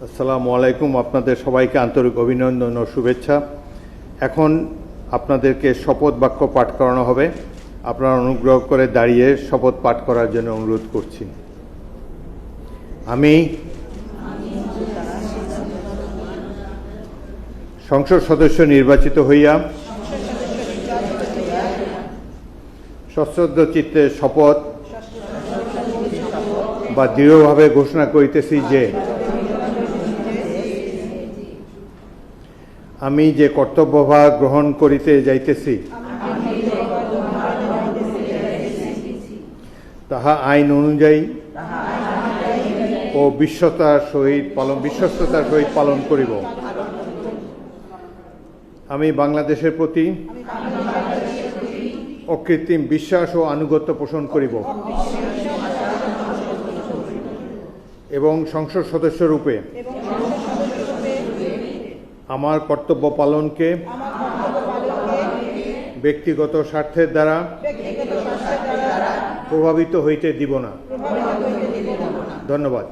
আসসালামু আলাইকুম। আপনাদের সবাইকে আন্তরিক অভিনন্দন ও শুভেচ্ছা। এখন আপনাদেরকে শপথ বাক্য পাঠ করানো হবে। আপনারা অনুগ্রহ করে দাঁড়িয়ে শপথ পাঠ করার জন্য অনুরোধ করছি। আমি সংসদ সদস্য নির্বাচিত হইয়া সশ্রদ্ধ চিত্তে শপথ বা দৃঢ়ভাবে ঘোষণা করিতেছি যে আমি যে কর্তব্যভার গ্রহণ করিতে যাইতেছি তাহা আইন অনুযায়ী ও বিশ্বস্ততার সহিত পালন করিব। আমি বাংলাদেশের প্রতি অকৃত্রিম বিশ্বাস ও আনুগত্য পোষণ করিব এবং সংসদ সদস্য রূপে আমার কর্তব্য পালনকে ব্যক্তিগত স্বার্থের দ্বারা প্রভাবিত হইতে দিব না। ধন্যবাদ।